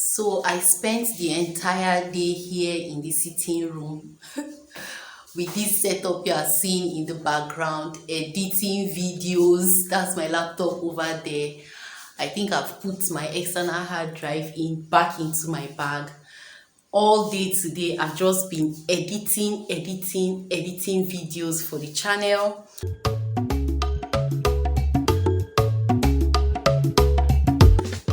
So I spent the entire day here in the sitting room with this setup you are seeing in the background, editing videos. That's my laptop over there. I think I've put my external hard drive back into my bag. All day today, I've just been editing videos for the channel.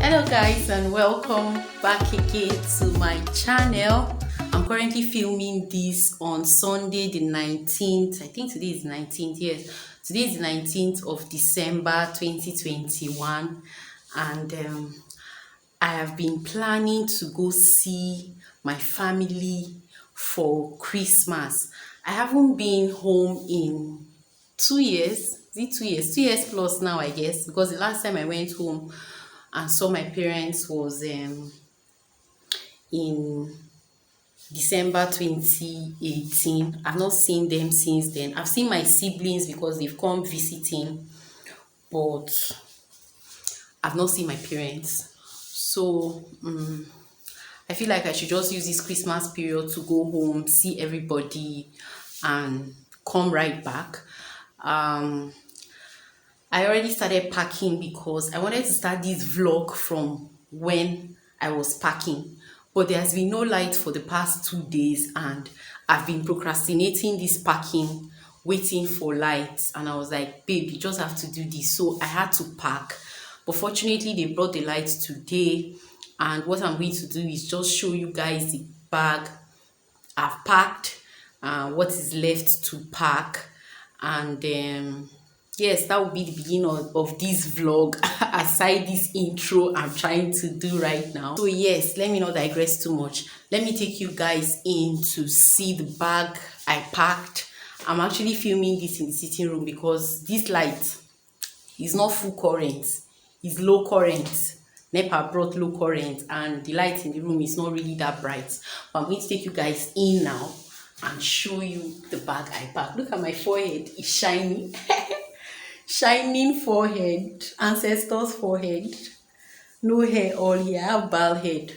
Hello guys, and welcome back again to my channel. I'm currently filming this on Sunday the 19th. I think today is 19th. Yes, today is the 19th of December 2021, and I have been planning to go see my family for Christmas. I haven't been home in 2 years. Is it 2 years? 2 years plus now, I guess, because the last time I went home and saw my parents was in December 2018. I've not seen them since then. I've seen my siblings because they've come visiting, but I've not seen my parents. So I feel like I should just use this Christmas period to go home, see everybody, and come right back. I already started packing because I wanted to start this vlog from when I was packing, but there has been no light for the past 2 days, and I've been procrastinating this packing, waiting for lights, and I was like, babe, you just have to do this. So I had to pack, but fortunately they brought the lights today, and what I'm going to do is just show you guys the bag I've packed, what is left to pack, and yes, that will be the beginning of this vlog aside this intro I'm trying to do right now. So yes, let me not digress too much. Let me take you guys in to see the bag I packed. I'm actually filming this in the sitting room because this light is not full current, it's low current. NEPA brought low current and the light in the room is not really that bright. But I'm going to take you guys in now and show you the bag I packed. Look at my forehead, it's shiny. Shining forehead, ancestors forehead, no hair all here, I have bald head.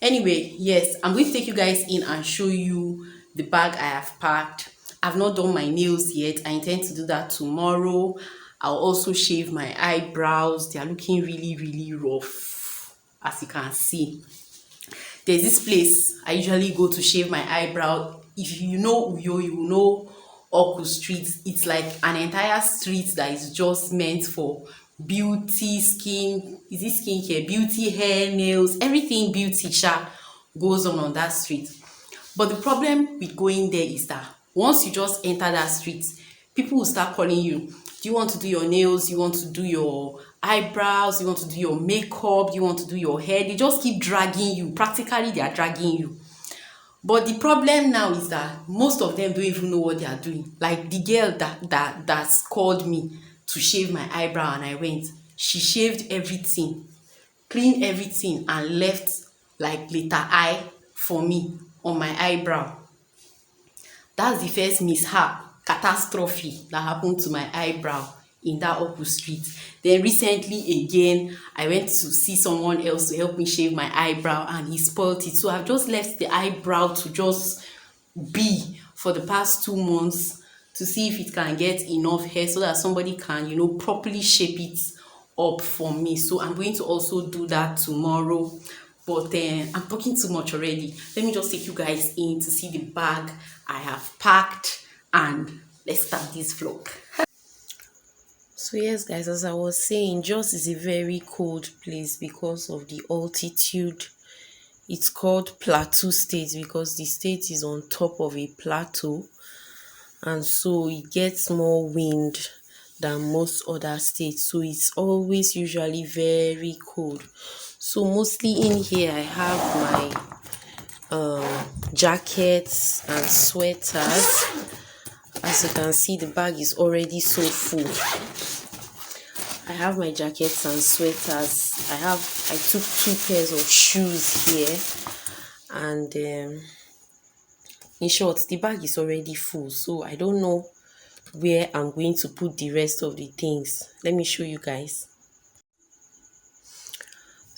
Anyway, yes, I'm going to take you guys in and show you the bag I have packed. I've not done my nails yet. I intend to do that tomorrow. I'll also shave my eyebrows. They are looking really rough, as you can see. There's this place I usually go to shave my eyebrow. If you know Uyo, you know Oku Street. It's like an entire street that is just meant for beauty, skin, is it skincare, beauty, hair, nails, everything beauty goes on that street. But the problem with going there is that once you just enter that street, people will start calling you. Do you want to do your nails? You want to do your eyebrows? You want to do your makeup? You want to do your hair? They just keep dragging you. Practically, they are dragging you. But the problem now is that most of them don't even know what they are doing. Like the girl that's called me to shave my eyebrow and I went, she shaved everything, cleaned everything and left like letter I for me on my eyebrow. That's the first mishap, catastrophe that happened to my eyebrow in that Oku Street. Then recently again, I went to see someone else to help me shave my eyebrow and he spoiled it. So I've just left the eyebrow to just be for the past 2 months to see if it can get enough hair so that somebody can, properly shape it up for me. So I'm going to also do that tomorrow. But I'm talking too much already. Let me just take you guys in to see the bag I have packed and let's start this vlog. So yes guys, as I was saying, Jos is a very cold place because of the altitude. It's called Plateau State because the state is on top of a plateau, and so it gets more wind than most other states, so it's always usually very cold. So mostly in here I have my jackets and sweaters. As you can see, the bag is already so full. I have my jackets and sweaters. I took 2 pairs of shoes here, and in short, the bag is already full, so I don't know where I'm going to put the rest of the things. Let me show you guys.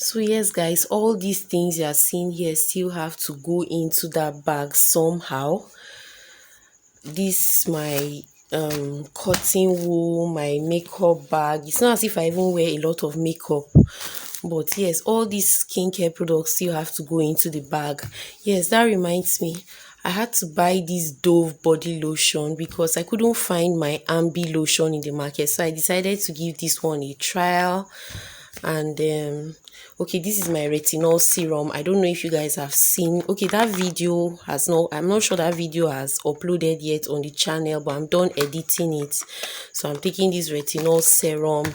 So yes guys, all these things you are seeing here still have to go into that bag somehow. This my cotton wool, my makeup bag. It's not as if I even wear a lot of makeup, but yes, all these skincare products still have to go into the bag. Yes, that reminds me, I had to buy this Dove body lotion because I couldn't find my Ambi lotion in the market, so I decided to give this one a trial. And okay, this is my retinol serum. I don't know if you guys have seen. Okay, that video has not, I'm not sure that video has uploaded yet on the channel, but I'm done editing it. So I'm taking this retinol serum.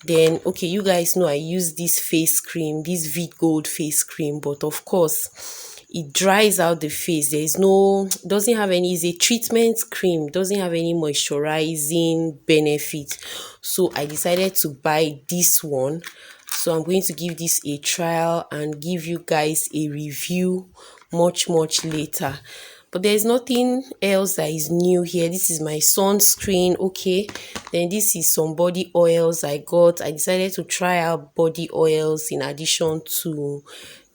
Then okay, you guys know I use this face cream, this V Gold face cream, but of course it dries out the face. There is no, doesn't have any, is a treatment cream, doesn't have any moisturizing benefit. So I decided to buy this one. So I'm going to give this a trial and give you guys a review much later. But there's nothing else that is new here. This is my sunscreen. Okay, then this is some body oils I got. I decided to try out body oils in addition to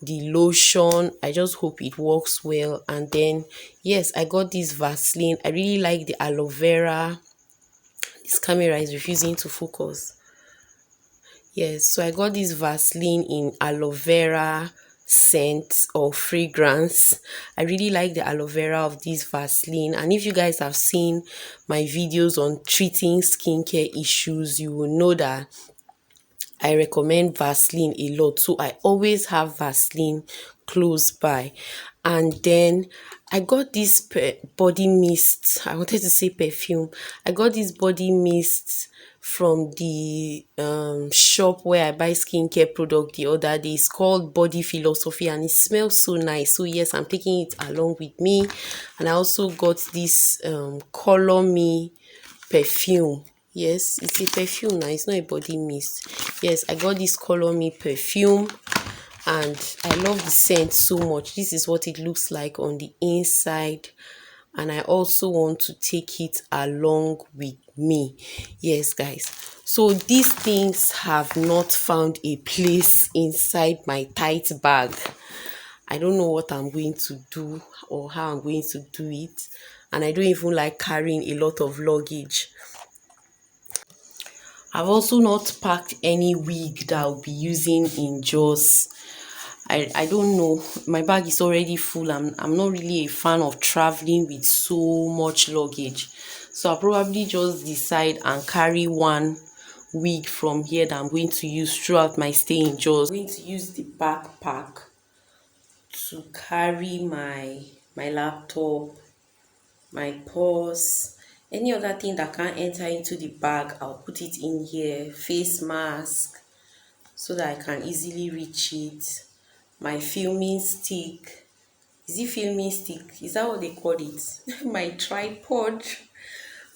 the lotion. I just hope it works well. And then yes, I got this Vaseline. I really like the aloe vera. This camera is refusing to focus. Yes, so I got this Vaseline in aloe vera scent or fragrance. I really like the aloe vera of this Vaseline, and if you guys have seen my videos on treating skincare issues, you will know that I recommend Vaseline a lot. So I always have Vaseline close by. And then I got this body mist. I wanted to say perfume. I got this body mist from the shop where I buy skincare product the other day. It's called Body Philosophy and it smells so nice. So yes, I'm taking it along with me. And I also got this Color Me perfume. Yes, it's a perfume now, it's not a body mist. Yes, I got this Color Me perfume and I love the scent so much. This is what it looks like on the inside, and I also want to take it along with me. Yes guys, so these things have not found a place inside my tight bag. I don't know what I'm going to do or how I'm going to do it, and I don't even like carrying a lot of luggage. I've also not packed any wig that I'll be using in Jos. I don't know. My bag is already full. I'm not really a fan of traveling with so much luggage. So I'll probably just decide and carry one wig from here that I'm going to use throughout my stay in Jos. I'm going to use the backpack to carry my laptop, my purse, any other thing that can't enter into the bag. I'll put it in here. Face mask so that I can easily reach it. My filming stick. Is it filming stick? Is that what they call it? My tripod.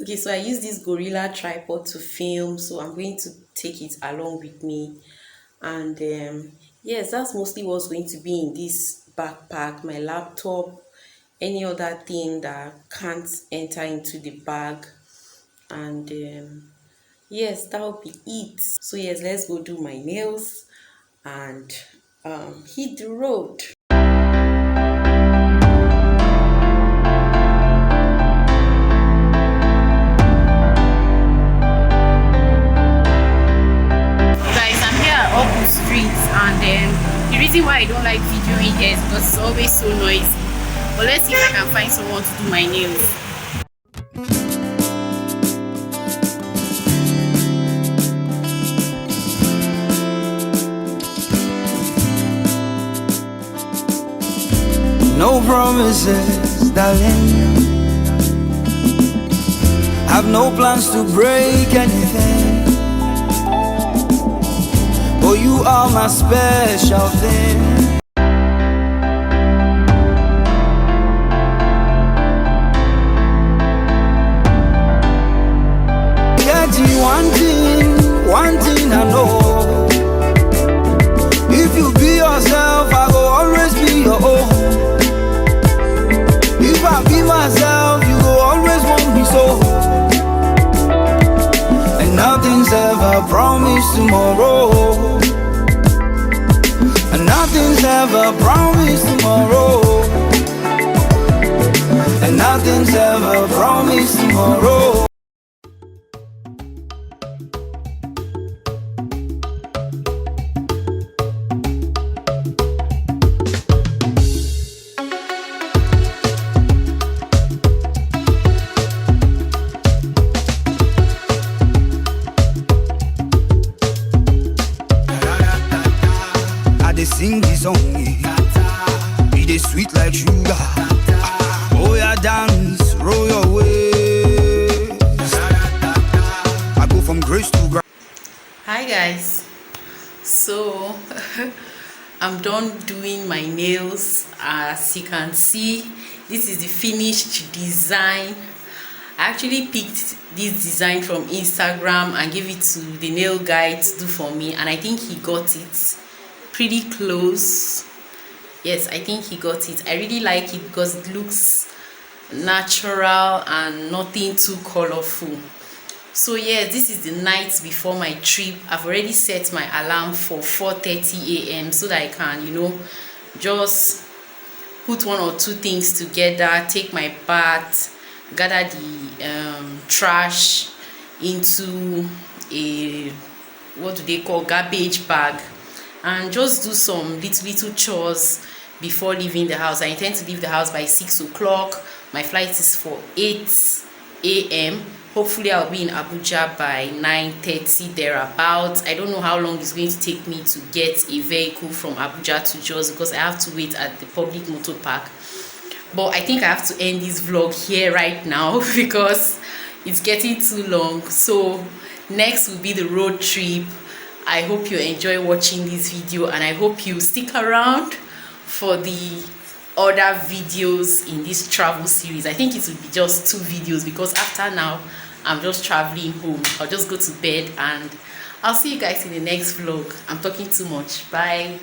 Okay, so I use this Gorilla tripod to film, so I'm going to take it along with me. And yes, that's mostly what's going to be in this backpack. My laptop, any other thing that can't enter into the bag, and yes, that will be it. So yes, let's go do my nails and hit the road. Guys, I'm here at Open Street, and the reason why I don't like videoing here is because it's always so noisy. But let's see if I can find someone to do my nails. No promises, darling. Have no plans to break anything, but you are my special thing. One thing I know, if you be yourself, I will always be your own. If I be myself, you will always want me so. And nothing's ever promised tomorrow. ever promised tomorrow, and nothing's ever promised tomorrow. They sing this song, be they sweet like sugar. Oh yeah, dance, roll your waist. I go from grace to grace. Hi guys, so I'm done doing my nails. As you can see, this is the finished design. I actually picked this design from Instagram and gave it to the nail guy to do for me, and I think he got it pretty close. Yes, I think he got it. I really like it because it looks natural and nothing too colorful. So yeah, this is the night before my trip. I've already set my alarm for 4:30 a.m. so that I can, just put one or two things together, take my bath, gather the trash into a, what do they call, garbage bag, and just do some little chores before leaving the house. I intend to leave the house by 6 o'clock. My flight is for 8 a.m. Hopefully I'll be in Abuja by 9:30 thereabouts. I don't know how long it's going to take me to get a vehicle from Abuja to Jos, because I have to wait at the public motor park. But I think I have to end this vlog here right now because it's getting too long. So next will be the road trip. I hope you enjoy watching this video, and I hope you stick around for the other videos in this travel series. I think it will be just 2 videos because after now I'm just traveling home. I'll just go to bed, and I'll see you guys in the next vlog. I'm talking too much. Bye.